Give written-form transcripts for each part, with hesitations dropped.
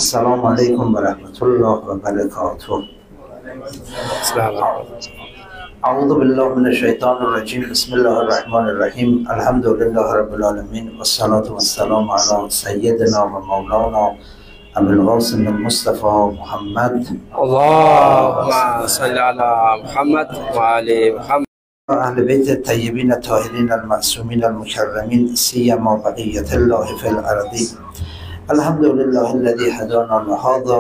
السلام عليكم ورحمة الله وبركاته. أعوذ بالله من الشيطان الرجيم. بسم الله الرحمن الرحيم. الحمد لله رب العالمين والصلاة والسلام على سيدنا ومولانا أبي القاسم المصطفى محمد. اللهم صل على محمد وآل محمد. أهل بيت الطيبين الطاهرين المعصومين المكرمين سيما بقية الله في الأرض. الحمد لله الذي هدانا لهذا.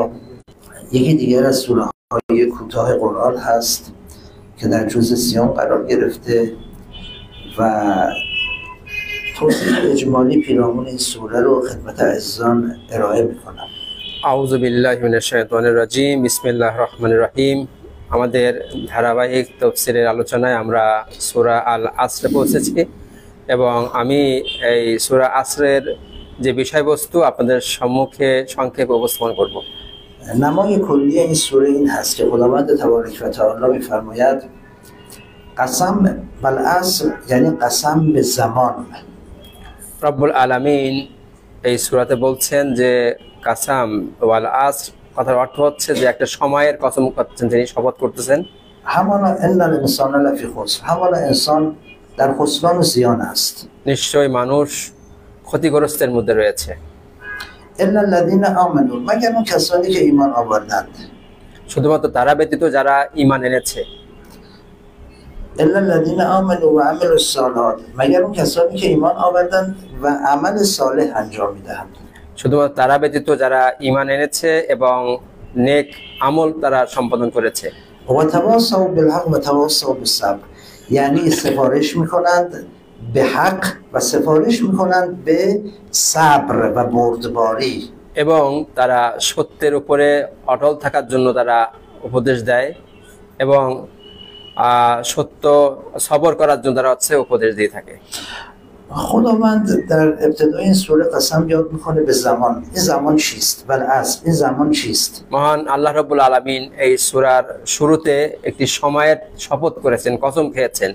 یکی دیگر از سوره های کوتاه قرآن هست که در جزء سیام قرار گرفته و توضیح اجمالی پیرامون این سوره رو خدمت عزیزان ارائه میکنم. اعوذ بالله من الشیطان الرجیم. بسم الله الرحمن الرحیم. আমাদের ধারাবাহিক তাফসীরের আলোচনায় আমরা সূরা আল আসরে পৌঁছেছি এবং আমি এই সূরা আসরের যে বিষয়বস্তু আপনাদের সম্মুখে সংক্ষেপে উপস্থাপন করব। نمای کلی این سوره این هست که خداوند تبارک و تعالی می‌فرماید قسم بالعصر یعنی قسم به زمان. রব্বুল আলামিন এই সূরাতে বলছেন যে কাসাম ওয়াল আসর কথার অর্থ হচ্ছে যে একটা সময়ের কসম করছেন, তিনি শপথ করতেছেন। همانا ان الانسان لفی خسر. همانا انسان در خسران و زیان است. নিশ্চয় মানুষ ক্ষতিগ্রস্তের মধ্যে রয়েছে। الا الذين آمنوا مگر اون کسانی که ایمان آوردند. শুধুমাত্র তারা ব্যতীত যারা ঈমান এনেছে। الا الذين آمنوا وعملوا الصالحات مگر اون کسانی که ایمان آوردند و عمل صالح انجام میدهند. শুধুমাত্র তারা ব্যতীত যারা ঈমান এনেছে এবং নেক আমল তারা সম্পাদন করেছে। وتواصوا بالحق وتواصوا بالصبر یعنی سفارش میکنند به حق و سفارش میکنند به صبر و بردباری এবং তারা সত্যের উপরে অটল থাকার জন্য তারা উপদেশ দেয় এবং সত্য সবর করার জন্য তারা উপদেশ দিয়ে থাকে। خداوند در ابتدای این سوره قسم یاد میکنه به زمان. این زمان چیست؟ بالعصر این زمان چیست؟ মহান আল্লাহ রাব্বুল আলামিন এই সূরার শুরুতে একটি সময়ের শপথ করেছেন, কসম খেয়েছেন।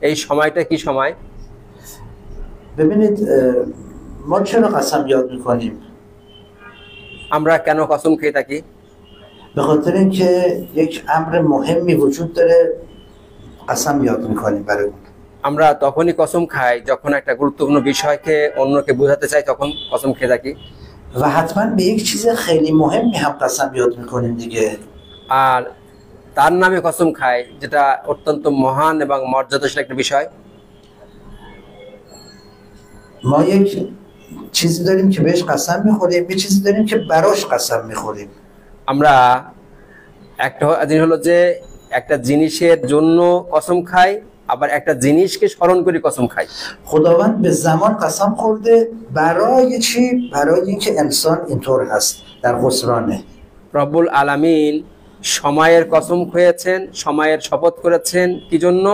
এই সময়টা কি সময়? ببینید ما چرا قسم یاد میکنیم؟ আমরা কেন কসম খেয়ে থাকি؟ به خاطر اینکه یک امر مهمی وجود داره قسم یاد میکنیم برای اون. আমরা তখনই কসম খাই যখন একটা গুরুত্বপূর্ণ বিষয়কে অন্যকে বোঝাতে চাই, তখন কসম খেয়ে থাকি। و حتما به یک چیز خیلی مهمی هم قسم یاد میکنیم دیگه. আর তার নামে কসম খাই যেটা অত্যন্ত মহান এবং মর্যাদাশীল একটা বিষয়। ما یک چیزی داریم که بهش قسم میخوریم، یه چیزی داریم که براش قسم میخوریم. আমরা একটা জিনিস হলো যে একটা জিনিসের জন্য কসম খাই, আবার একটা জিনিসকে স্মরণ করে কসম খাই। خداوند به زمان قسم خورده برای چی؟ برای اینکه انسان اینطور هست در خسرانه. রব্বুল আলামিন সময়ের কসম খেয়েছেন, সময়ের শপথ করেছেন কি জন্য?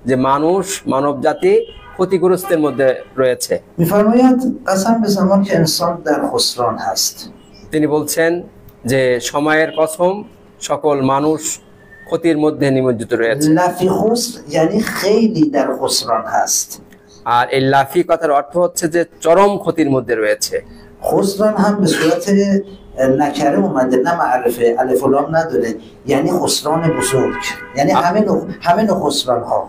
যে মানুষ মানবজাতি ক্ষতিগ্রস্তের মধ্যে রয়েছে। میفرماید قسم به زمان که انسان در خسران هست. তিনি বলছেন যে সময়ের কসম সকল মানুষ ক্ষতির মধ্যে নিমজ্জিত রয়েছে। لفی خسر یعنی خیلی در خسران هست. আর এই লাফি কথার অর্থ হচ্ছে যে চরম ক্ষতির মধ্যে رয়েছে। خسران هم به صورت نکره اومده، نه معرفه، الف و لام نداره، یعنی خسران بزرگ، یعنی همه نوع خسران ها.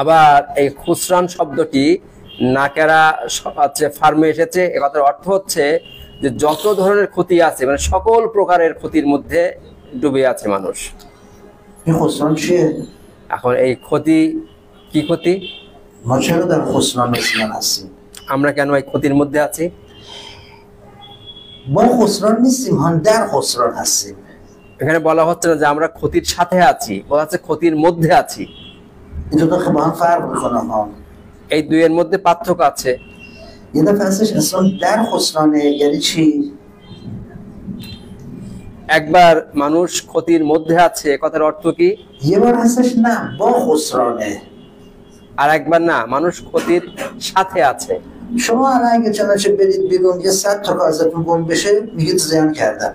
আবার এই খুসরান শব্দটি নাকেরা ফার্মে এসেছে। এ কথার অর্থ হচ্ছে যে যত ধরনের ক্ষতি আছে, মানে সকল প্রকারের ক্ষতির মধ্যে ডুবে আছে মানুষ। این خسران چیه؟ এখন এই ক্ষতি কি ক্ষতি? ما چرا در خسران زیان هستیم؟ আমরা কেন এই ক্ষতির মধ্যে আছি؟ ما خسران نیستیم، هم در خسران هستیم. এখানে বলা হচ্ছে না যে আমরা ক্ষতির সাথে আছি, বলা হচ্ছে ক্ষতির মধ্যে আছি। این دو تا با هم فرق میکنه ها. এই দুইয়ের মধ্যে পার্থক্য আছে। یه دفعه هستش انسان در خسرانه یعنی چی؟ একবার মানুষ ক্ষতির মধ্যে আছে, কথার অর্থ কি? یه بار هستش نه با خسرانه. আর একবার না, মানুষ ক্ষতির সাথে আছে। شما الان اگه چنانچه برید بیرون یه 100 تا ازتون گم بشه میگید زیان کردم.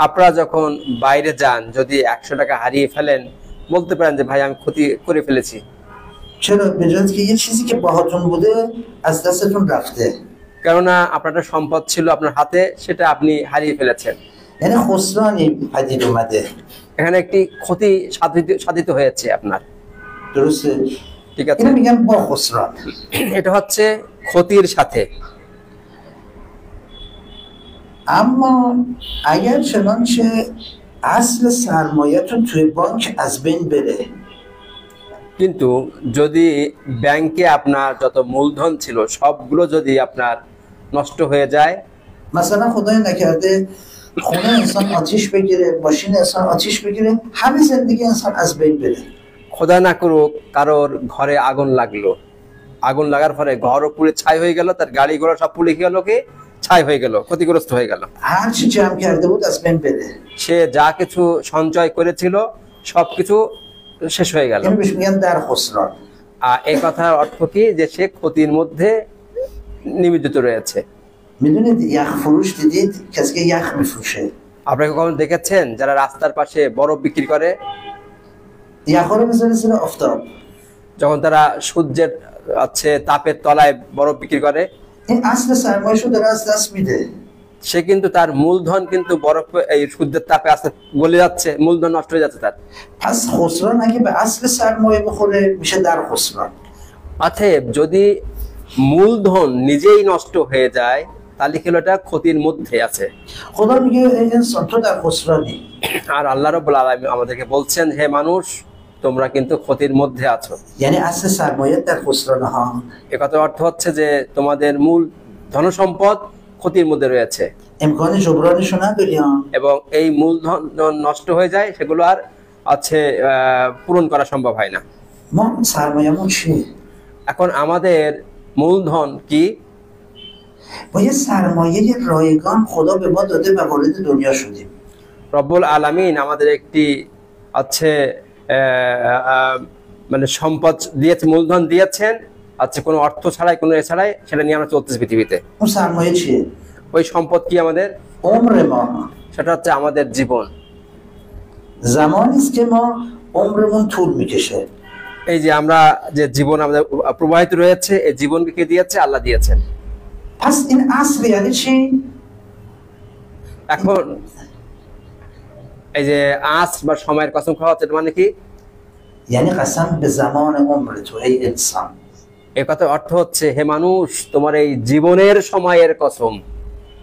আপনারা যখন বাইরে যান, যদি 100 টাকা হারিয়ে ফেলেন, বলতে পারেন যে ভাই আমি ক্ষতি করে ফেলেছি। چرا؟ به جای که یه چیزی که باهاتون بوده از دستتون رفته. কেননা আপনার সম্পদ ছিল আপনার হাতে, সেটা আপনি হারিয়ে ফেলেছেন। یعنی خسرانی پدید اومده. এখানে একটি ক্ষতি সাধিত হয়েছে আপনার, درسته؟ ঠিক আছে? اینو میگن با خسران. এটা হচ্ছে ক্ষতির সাথে। اما اگر چنانچه اصل سرمایه‌تون توی بانک از بین بره، কিন্তু যদি ব্যাংকে আপনার যত মূলধন ছিল সবগুলো যদি আপনার নষ্ট হয়ে যায়, مثلا خدای نکرده خونه انسان آتیش بگیره، ماشین انسان آتیش بگیره، همه زندگی انسان از بین بره، খোদা না করুক কারোর ঘরে আগুন লাগলো, আগুন লাগার পরে ঘরও পুড়ে ছাই হয়ে গেল, তার গাড়ি ঘোড়া সব পুড়ে গেল, কি ছাই হয়ে গেল, ক্ষতিগ্রস্ত হয়ে গেল, هر چی جمع کرده بود از بین بره. সে যা কিছু সঞ্চয় করেছিল সবকিছু শেষ হয়ে গেল। اینو بهش میگن در خسران. আর এই কথার অর্থ কি, যে সে ক্ষতির মধ্যে নিমজ্জিত রয়েছে। میدونید یخ فروش دیدید؟ کسی که یخ میفروشه، আপনারা কখনো দেখেছেন যারা রাস্তার পাশে বরফ বিক্রি করে, یخ رو میذاره زیر آفتاب، যখন তারা সূর্যের তাপের তলায় বরফ বিক্রি করে, این اصل سرمایه‌شو داره از دست میده. সে কিন্তু তার মূলধন কিন্তু বরফ এই সূর্যের তাপে আস্তে গলে যাচ্ছে, মূলধন নষ্ট হয়ে যাচ্ছে তার। پس خسران اگه به اصل سرمایه بخوره میشه در خسران. অতএব যদি মূলধন নিজেই নষ্ট হয়ে যায় তাহলে কি এটা ক্ষতির মধ্যে আছে। خدا میگه ای انسان تو در خسرانی. আর আল্লাহ রাব্বুল আলামিন আমাদেরকে বলছেন, হে মানুষ তোমরা কিন্তু ক্ষতির মধ্যে আছো। یعنی اصل سرمایه در خسرانه ها. এ কথার অর্থ হচ্ছে যে তোমাদের মূল ধনসম্পদ ক্ষতির মধ্যে রয়েছে امکان جبرانشو نداری ها. এবং এই মূলধন নষ্ট হয়ে যায়, সেগুলো আর পূরণ করা সম্ভব হয় না। ما سرمایه‌مون چیه؟ এখন আমাদের মূলধন কি? با یه سرمایه رایگان خدا به ما داده و وارد دنیا شدیم. রব্বুল আলামিন আমাদের একটি মানে সম্পদ দিয়েছে, মূলধন দিয়েছেন, কোনো অর্থ ছাড়াই, কোনো এছাড়াই সেটা নিয়ে আমরা চলতেছি পৃথিবীতে। اون سرمایه چیه؟ ওই সম্পদ কি আমাদের? عمر ما. সেটা হচ্ছে আমাদের জীবন। زمانی است که ما عمرمون طول میکشه. এই যে আমরা যে জীবন আমাদের প্রবাহিত রয়েছে, এই জীবনকে কে দিয়েছে? আল্লাহ দিয়েছেন। پس این اصل یعنی چی؟ এখন এই যে আস বা সময়ের কসম খাওয়া হচ্ছে, মানে কি? یعنی قسم به زمان عمر تو ای انسان. এই কথার অর্থ হচ্ছে, হে মানুষ তোমার এই জীবনের সময়ের কসম।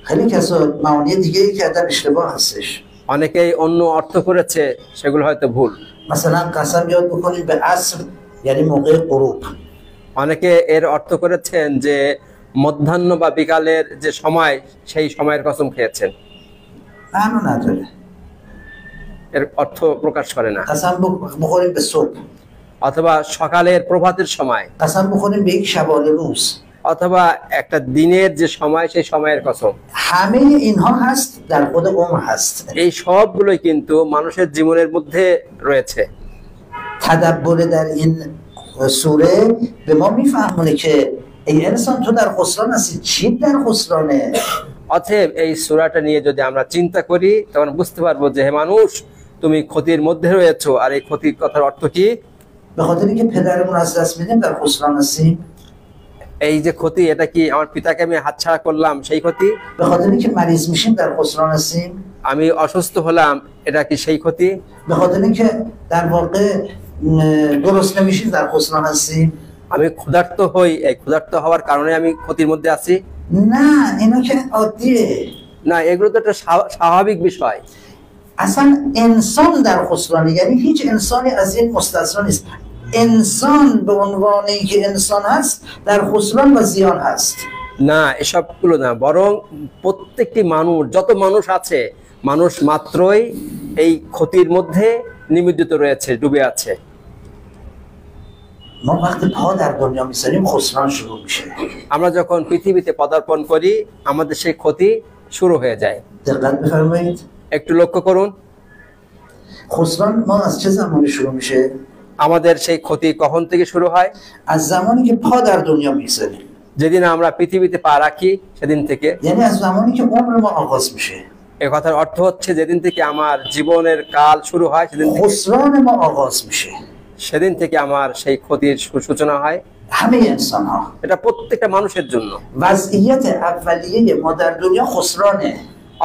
خیلی کسا معانی دیگه ای کردن اشتباه هستش. অনেকেই অন্য অর্থ করেছে, সেগুলো হয়তো ভুল। مثلا قسم یاد بکنید به عصر یعنی موقع غروب. অনেকে এর অর্থ করেছেন যে মধ্যাহ্ন বা বিকালের যে সময়, সেই সময়ের কসম খেয়েছেন। معنی نداره. এর অর্থ প্রকাশ করে না। قسم بخوریم به صبح. অথবা সকালের প্রভাতের সময়, قسم بخوریم به یک شبانه روز. অথবা একটা দিনের যে সময়, সেই সময়ের কসম। همه اینها هست در خود عمر هست. এই সবগুলোই কিন্তু মানুষের জীবনের মধ্যে রয়েছে। تدبر در این سوره به ما میفهمونه که ای انسان تو در خسران هستی. چی در خسرانه؟ অতএব এই সূরাটা নিয়ে যদি আমরা চিন্তা করি তখন বুঝতে পারবো যে হে মানুষ তুমি ক্ষতির মধ্যে রয়েছো। আর এই ক্ষতির কথার অর্থ কি? به خاطر اینکه پدرمون از دست میدیم در خسران هستیم. এই যে ক্ষতি, এটা কি আমার পিতাকে আমি হাতছাড়া করলাম সেই ক্ষতি? به خاطر اینکه مریض میشیم در خسران هستیم. আমি অসুস্থ হলাম, এটা কি সেই ক্ষতি? به خاطر اینکه در واقع درست نمیشیم در خسران هستیم. আমি ক্ষুধার্ত হই, এই ক্ষুধার্ত হওয়ার কারণে আমি ক্ষতির মধ্যে আছি? نه اینا که عادیه. না, এগুলো তো একটা স্বাভাবিক বিষয়। اصلا انسان در خسرانه، یعنی هیچ انسانی از این مستثنا نیست. انسان به عنوانی که انسان هست در خسران و زیان هست. না, এসবগুলো না, বরং প্রত্যেকটি মানুষ, যত মানুষ আছে, মানুষ মাত্রই এই ক্ষতির মধ্যে নিমজ্জিত রয়েছে, ডুবে আছে। ما وقتی پا در دنیا میذاریم خسران شروع میشه. আমরা যখন পৃথিবীতে পদার্পণ করি আমাদের সেই ক্ষতি শুরু হয়ে যায়। دقت بفرمایید. একটু লক্ষ্য করুন, خسران ما از چه زمانی شروع میشه؟ আমাদের সেই ক্ষতি কখন থেকে শুরু হয়? از زمانی که پا در دنیا میذاریم. যেদিন আমরা পৃথিবীতে পা রাখি সেদিন থেকে। یعنی از زمانی که عمر ما آغاز میشه. এই কথার অর্থ হচ্ছে যেদিন থেকে আমার জীবনের কাল শুরু হয় সেদিন থেকে, خسران ما آغاز میشه. সেদিন থেকে আমার সেই ক্ষতির সূচনা হয়। همه انسان ها. এটা প্রত্যেকটা মানুষের জন্য। وضعیت اولیه ما در دنیا خسرانه.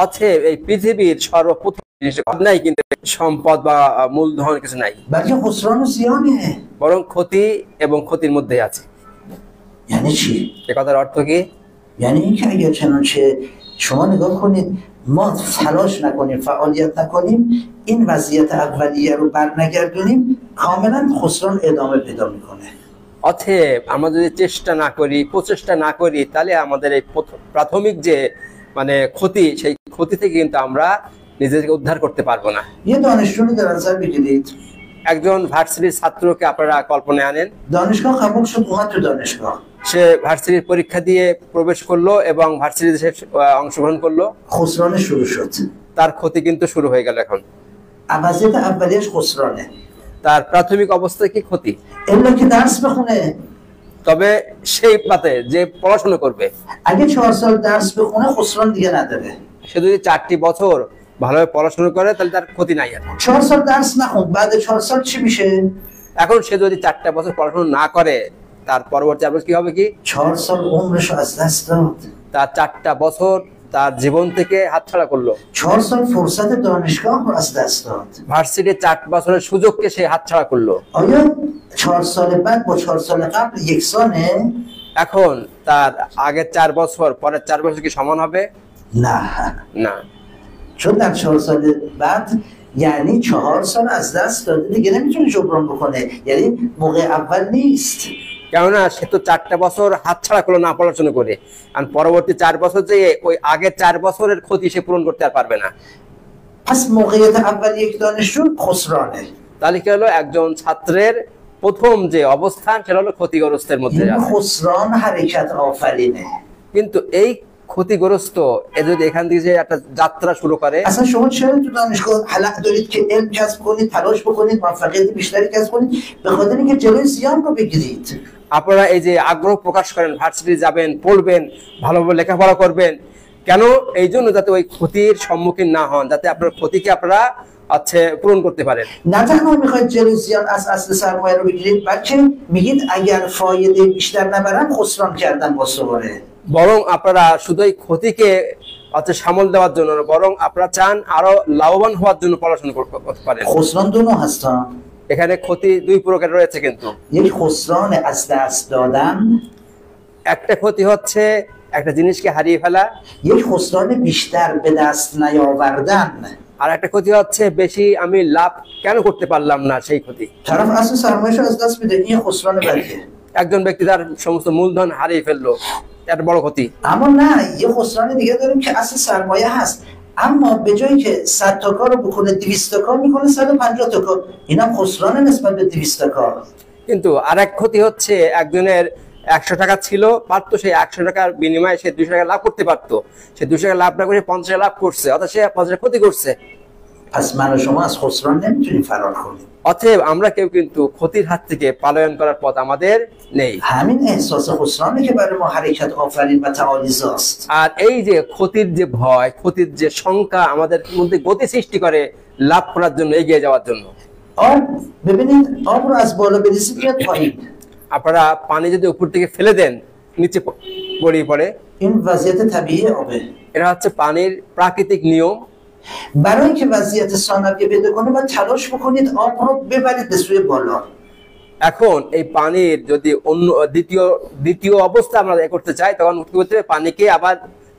অতএব এই পৃথিবীর সর্বপ্রথম জিনিস নাই, কিন্তু সম্পদ বা মূলধন কিছু নাই, بلکه خسران و زیانه. বরং ক্ষতি এবং ক্ষতির মধ্যে আছে। یعنی چی؟ এ কথার অর্থ কি? یعنی اینکه اگر چنانچه شما نگاه کنید ما تلاش نکنیم، فعالیت نکنیم، این وضعیت اولیه رو برنگردونیم، کاملا خسران ادامه پیدا میکنه. অতএব আমরা যদি চেষ্টা না করি, প্রচেষ্টা না করি, তাহলে আমাদের এই প্রাথমিক যে মানে ক্ষতি, সেই ক্ষতি থেকে কিন্তু আমরা নিজেদেরকে উদ্ধার করতে পারবো না। یه دانشجو رو در نظر بگیرید، একজন ভার্সিটির ছাত্রকে আপনারা কল্পনায় আনেন। دانشگاه قبول شد، اومد تو دانشگاه، সে ভার্সিটির পরীক্ষা দিয়ে প্রবেশ করলো এবং ভার্সিটিতে সে অংশগ্রহণ করলো। خسران شروع شد. তার ক্ষতি কিন্তু শুরু হয়ে গেল। এখন وضعیت اولیه‌اش خسرانه. তার প্রাথমিক অবস্থা কি? ক্ষতি। الا که درس بخونه، তবে সেই পাতে যে পড়াশোনা করবে, اگه 4 سال درس بخونه خسران دیگه نداره. সে যদি 4টি বছর ভালোভাবে পড়াশোনা করে তাহলে তার ক্ষতি নাই। এখন 4 سال درس نخوند، بعد 4 سال چی میشه؟ এখন সে যদি 4টা বছর পড়াশোনা না করে, তার পরবর্তী আপনার কি হবে? কি 4 سال عمرش رو از دست داد. তার 4টা বছর তার জীবন থেকে হাতছাড়া করলো। 4 سال فرصت دانشگاه رو از دست داد. ভার্সিটির 4 বছরের সুযোগকে সে হাতছাড়া করলো। آیا 4 سال بعد با 4 سال قبل یکسانه؟ এখন তার আগের 4 بছর পরের 4 বছর কি সমান হবে? نه. না। چون در 4 سال بعد یعنی 4 سال از دست داده، دیگه نمیتونه جبران بکنه، یعنی موقع اول نیست. কেননা সে তো 4টা বছর হাতছাড়া করলো না পড়াশোনা করে, আর পরবর্তী 4 বছর যে ওই আগের 4 বছরের ক্ষতি সে পূরণ করতে আর পারবে না। پس موقعیت اول یک دانشجو خسرانه. তাহলে কি হলো? একজন ছাত্রের প্রথম যে অবস্থান সেটা হলো ক্ষতিগ্রস্তের মধ্যে این আছে। خسران حرکت آفرینه. কিন্তু এই ক্ষতিগ্রস্ত এ যদি এখান থেকে যে একটা যাত্রা শুরু করে, اصلا شما چرا تو دانشگاه حلق دارید که علم کسب کنید، تلاش بکنید، موفقیت بیشتری کسب کنید؟ به خاطر اینکه جلوی زیان رو بگیرید. আপনারা এই যে আগ্রহ প্রকাশ করেন, ভার্সিটি যাবেন, পড়বেন, ভালোভাবে লেখাপড়া করবেন, কেন? এই জন্য যাতে ওই ক্ষতির সম্মুখীন না হন, যাতে আপনার ক্ষতিকে আপনারা পূরণ করতে পারেন। نه تنها میخواید جلوی زیان از اصل سرمایه رو بگیرید، بلکه میگید اگر فایده بیشتر نبرم خسران کردم با سواره. বরং আপনারা শুধু এই ক্ষতিকে সামাল দেওয়ার জন্য, বরং আপনারা চান আরো লাভবান হওয়ার জন্য পড়াশোনা করতে পারেন। خسران دو نوع هستن. এখানে ক্ষতি 2 প্রকার রয়েছে কিন্তু। یک خسران از دست دادن، একটা ক্ষতি হচ্ছে একটা জিনিসকে হারিয়ে ফেলা। یک خسران بیشتر به دست نیاوردن. আর একটা ক্ষতি হচ্ছে বেশি আমি লাভ কেন করতে পারলাম না, সেই ক্ষতি। طرف اصل سرمایه‌شو از دست میده، این خسران بدیه. একজন ব্যক্তি তার সমস্ত মূলধন হারিয়ে ফেললো, এটা বড় ক্ষতি। اما نه، یه خسران دیگه داریم که اصل سرمایه هست، اما به جایی که 100 تا کارو بکنه 200 تا کار میکنه 150 تا کار، اینم خسران نسبت به 200 تا کار. কিন্তু আরেক ক্ষতি হচ্ছে একজনের 100 টাকা ছিল, পারতো সেই 100 টাকার বিনিময়ে সে 200 টাকা লাভ করতে পারতো, সে 200 টাকা লাভ না করে 50 টাকা লাভ করছে, অর্থাৎ সে 50 টাকা ক্ষতি করছে। پس من و شما از خسران نمیتونیم فرار کنیم. অতএব আমরা কেউ কিন্তু ক্ষতির হাত থেকে পলায়ন করার পথ আমাদের নেই। همین احساس خسرانه که برای ما حرکت آفرین و تعالیزاست. আর এই যে ক্ষতির যে ভয়, ক্ষতির যে শঙ্কা আমাদের মধ্যে গতি সৃষ্টি করে লাভ করার জন্য, এগিয়ে যাওয়ার জন্য। آب ببینید، آب رو از بالا بریزید میاد پایین. আপনারা পানি যদি উপর থেকে ফেলে দেন নিচে গড়িয়ে পড়ে। این وضعیت طبیعی آبه. এটা হচ্ছে পানির প্রাকৃতিক নিয়ম। برای اینکه وضعیت ثانویه پیدا کنه باید تلاش بکنید آب رو ببرید به سوی بالا. এখন এই পানির যদি অন্য দ্বিতীয় অবস্থা আমরা করতে চাই, তখন কি করতে হবে? পানিকে আবার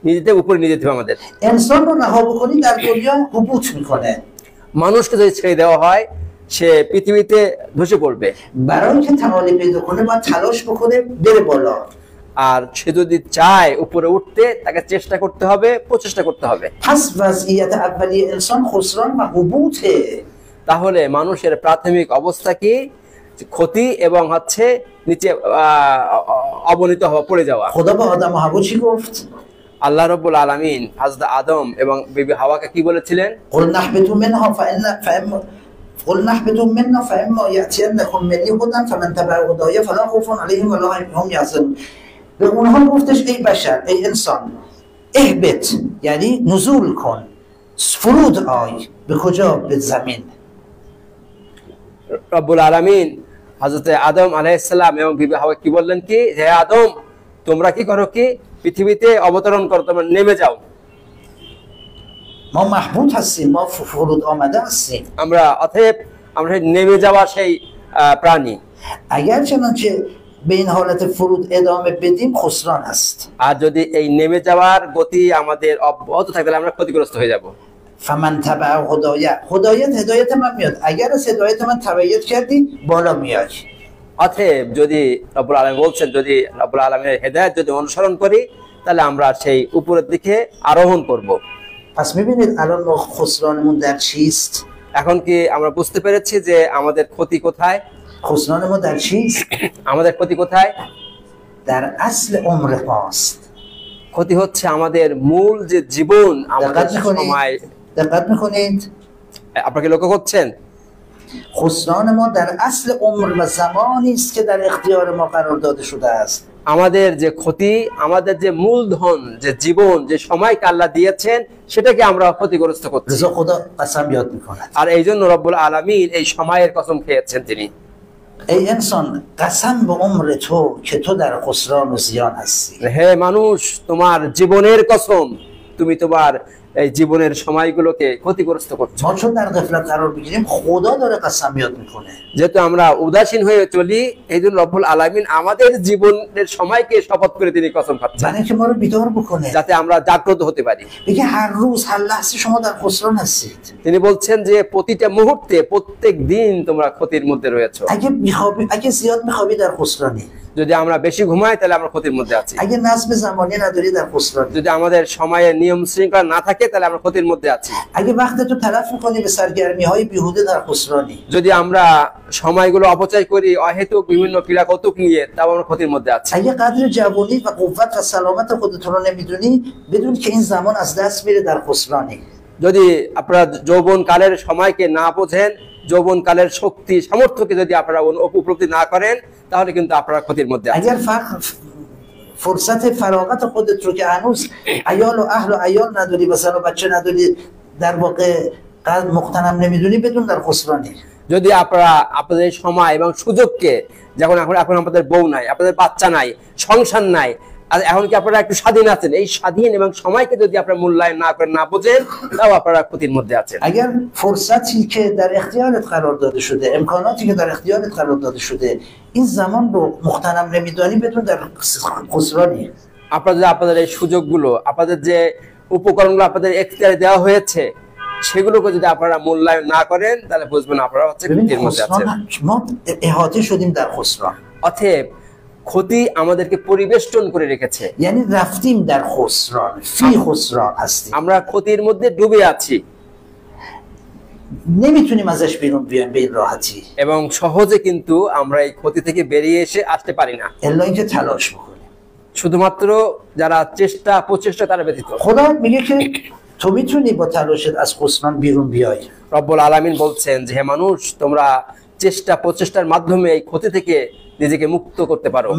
নিজেদের উপরে নিয়ে যেতে হবে আমাদের। انسان رو رها بکنید در دنیا هبوط میکنه. মানুষকে যদি ছেড়ে দেওয়া হয় সে পৃথিবীতে ধসে পড়বে। برای اینکه تعالی پیدا کنه باید تلاش بکنه بره بالا. আর সে যদি চায় উপরে উঠতে, তাকে চেষ্টা করতে হবে, প্রচেষ্টা করতে হবে। پس وضعیت اولیه انسان خسران و هبوطه. তাহলে মানুষের প্রাথমিক অবস্থা কি? ক্ষতি এবং হচ্ছে নিচে অবনীত হওয়া, পড়ে যাওয়া। خدا به آدم و حوا چی گفت؟ আল্লাহ রাব্বুল আলামিন হযরত আদম এবং বিবি হাওয়াকে কি বলেছিলেন? قل نهبطوا منها فإما يأتينكم مني هدى فمن تبع هداي فلا خوف عليهم ولا هم يحزنون. به اونها گفتش ای بشر، ای انسان، اهبط یعنی نزول کن، فرود آی. به کجا؟ به زمین. রব্বুল আলামিন হযরত আদম আলাইহিস সালাম এবং বিবি হাওয়া কি বললেন? কি হে আদম, তোমরা কি করো? কি পৃথিবীতে অবতরণ করো, তোমরা নেমে যাও। ما محبوط هستیم، ما فرود آمده هستیم. আমরা অতএব আমরা নেমে যাওয়া সেই প্রাণী। اگر چنانچه به این حالت فرود ادامه بدیم خسران است. আর যদি এই নেমে যাওয়ার গতি আমাদের অব্যাহত থাকে তাহলে আমরা ক্ষতিগ্রস্ত হয়ে যাব। فمن تبع هدایت من میاد. اگر از هدایت من تبعیت کردی بالا میای. অতএব যদি রব্বুল আলামিন বলছেন যদি রব্বুল আলামিনের হেদায়েত যদি অনুসরণ করি তাহলে আমরা সেই উপরের দিকে আরোহণ করব। پس میبینید الان ما خسرانمون در چیست؟ এখন কি আমরা বুঝতে পেরেছি যে আমাদের ক্ষতি কোথায়? خسران ما در چیست؟ আমাদের ক্ষতি কোথায়? در اصل عمر ماست. ক্ষতি হচ্ছে আমাদের মূল যে জীবন আমাদের সময়। دقت میکنید؟ আপনারা কি লক্ষ্য করছেন? خسران ما در اصل عمر و زمانی است که در اختیار ما قرار داده شده است. আমাদের যে ক্ষতি আমাদের যে মূলধন যে জীবন যে সময়কে আল্লাহ দিয়েছেন সেটাকে আমরা ক্ষতিগ্রস্ত করছি। رضا خدا قسم یاد میکند. আর এই জন্য রব্বুল আলামিন এই সময়ের কসম খেয়েছেন তিনি। ای انسان قسم به عمر تو که تو در خسران و زیان هستی. হে মানুষ তোমার জীবনের কসম তুমি তোমার এই জীবনের সময়গুলোকে ক্ষতিগ্রস্ত করছো। ما چون در غفلت قرار بگیریم خدا داره قسم یاد میکنه. যেহেতু আমরা উদাসীন হয়ে চলি এই জন্য রব্বুল আলামিন আমাদের জীবনের সময়কে শপথ করে তিনি কসম খাচ্ছেন برای اینکه ما رو بیدار بکنه. যাতে আমরা জাগ্রত হতে পারি। میگه هر روز هر لحظه شما در خسران هستید. তিনি বলছেন যে প্রতিটা মুহূর্তে প্রত্যেক দিন তোমরা ক্ষতির মধ্যে রয়েছো। اگه زیاد میخوابی در خسرانی. যদি আমরা বেশি ঘুমাই তাহলে আমরা ক্ষতির মধ্যে আছি। اگه نظم زمانی نداری در خسرانی. যদি আমাদের সময়ের নিয়ম শৃঙ্খলা না থাকে তাহলে আমরা ক্ষতির মধ্যে আছি। اگه وقتتو تلف میکنی به سرگرمی‌های بیهوده در خسرانی. যদি আমরা সময়গুলো অপচয় করি অহেতুক বিভিন্ন ক্রীড়া কৌতুক নিয়ে তাও আমরা ক্ষতির মধ্যে আছি। اگه قدر جوانی و قوت و سلامت خودت رو نمیدونی بدون که این زمان از دست میره در خسرانی. যদি আপনারা যৌবন কালের সময়কে না বোঝেন যৌবন কালের শক্তি সামর্থ্যকে যদি আপনারা উপলব্ধি না করেন তাহলে কিন্তু আপনারা ক্ষতির মধ্যে আছেন। اگر فرصت فراغت خودت رو که هنوز عیال و اهل و عیال نداری و زن و بچه نداری در واقع قد مقتنم نمیدونی بدون در خسرانی. যদি আপনারা আপনাদের সময় এবং সুযোগকে যখন এখন আপনাদের বউ নাই আপনাদের বাচ্চা নাই সংসার নাই আর এখন কি আপনারা একটু স্বাধীন আছেন এই স্বাধীন এবং সময়কে যদি আপনারা মূল্যায়ন না করেন না বোঝেন তাও আপনারা ক্ষতির মধ্যে আছেন। اگر فرصتی که در اختیارت قرار داده شده امکاناتی که در اختیارت قرار داده شده این زمان رو مغتنم نمیدانی بدون در خسرانی. আপনারা যদি আপনাদের এই সুযোগগুলো আপনাদের যে উপকরণগুলো আপনাদের এখতিয়ারে দেওয়া হয়েছে সেগুলোকে যদি আপনারা মূল্যায়ন না করেন তাহলে বুঝবেন আপনারা হচ্ছে ক্ষতির মধ্যে আছেন। ما احاطه شدیم در خسران. অতএব ক্ষতি আমাদেরকে পরিবেষ্টন করে রেখেছে। یعنی رفتیم در خسران فی خسران هستیم. আমরা ক্ষতির মধ্যে ডুবে আছি نمیتونیم ازش بیرون بیایم به این راحتی এবং সহজে কিন্তু আমরা এই ক্ষতি থেকে বেরিয়ে আসতে পারি না الا اینکه تلاش بکنیم. শুধুমাত্র যারা প্রচেষ্টা তারা ব্যতীত। خدا میگه که تو میتونی با تلاشت از خسران بیرون بیای. রব্বুল আলামিন বলছেন যে হে মানুষ তোমরা প্রচেষ্টার মাধ্যমে এই ক্ষতি থেকে নিজেকে মুক্ত করতে পারো।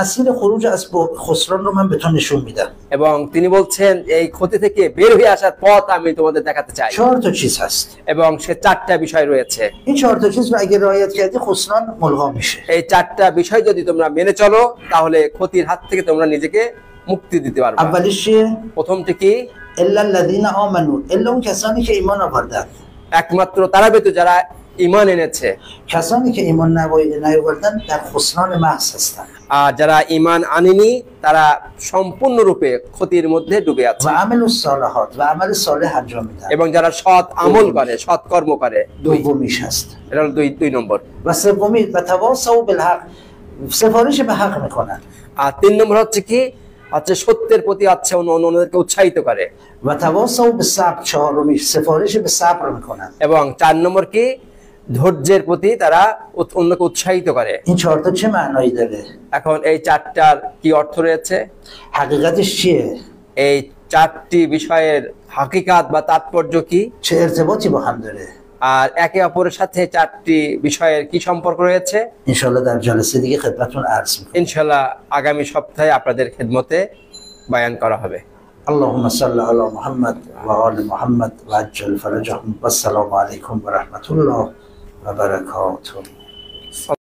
مسیر خروج از خسران رو من به تو نشون میدم. এবং তিনি বলছেন এই ক্ষতি থেকে বের হয়ে আসার পথ আমি তোমাদের দেখাতে চাই। 4 تا چیز هست এবং সে 4টা বিষয় রয়েছে। این 4 تا چیز رو اگه رعایت کردی خسران ملغا میشه. এই 4টা বিষয় যদি তোমরা মেনে চলো তাহলে ক্ষতির হাত থেকে তোমরা নিজেকে মুক্তি দিতে পারবে। اولیش چیه؟ প্রথমটি কি? الا الذين امنوا الا اون کسانی که ایمان آوردن. একমাত্র তারা ব্যতীত যারা ঈমান এনেছে। کسانی که ایمان نیاوردن در خسران محض هستن. আর যারা ঈমান আনেনি তারা সম্পূর্ণরূপে ক্ষতির মধ্যে ডুবে আছে। و عمل الصالحات و عمل صالح انجام میدن. এবং যারা সৎ আমল করে সৎ কর্ম করে دومیش هست. এটা হলো 2 নম্বর। و سومی و تواصوا بالحق سفارش به حق میکنن. আর 3 নম্বর হচ্ছে কি হচ্ছে সত্যের প্রতি হচ্ছে অন্যদেরকে উৎসাহিত করে। و تواصوا بالصبر چهارمی سفارش به صبر میکنن. এবং 4 নম্বর কি ধৈর্যের প্রতি তারা অন্যকে উৎসাহিত করে। این 4 تا چه معنایی داره؟ এখন এই 4টার কি অর্থ রয়েছে? حقیقتش چیه؟ এই 4টি বিষয়ের হাকিকাত বা তাৎপর্য কি? چه ارتباطی با هم داره؟ আর একে অপরের সাথে 4টি বিষয়ের কি সম্পর্ক রয়েছে? ইনশাআল্লাহ در جلسه دیگه خدمتتون عرض میکنم. ইনশাআল্লাহ আগামী সপ্তাহে আপনাদের খেদমতে বয়ান করা হবে। اللهم صل على محمد و آل محمد و عجل فرجهم. والسلام علیکم و رحمت الله و برکاته.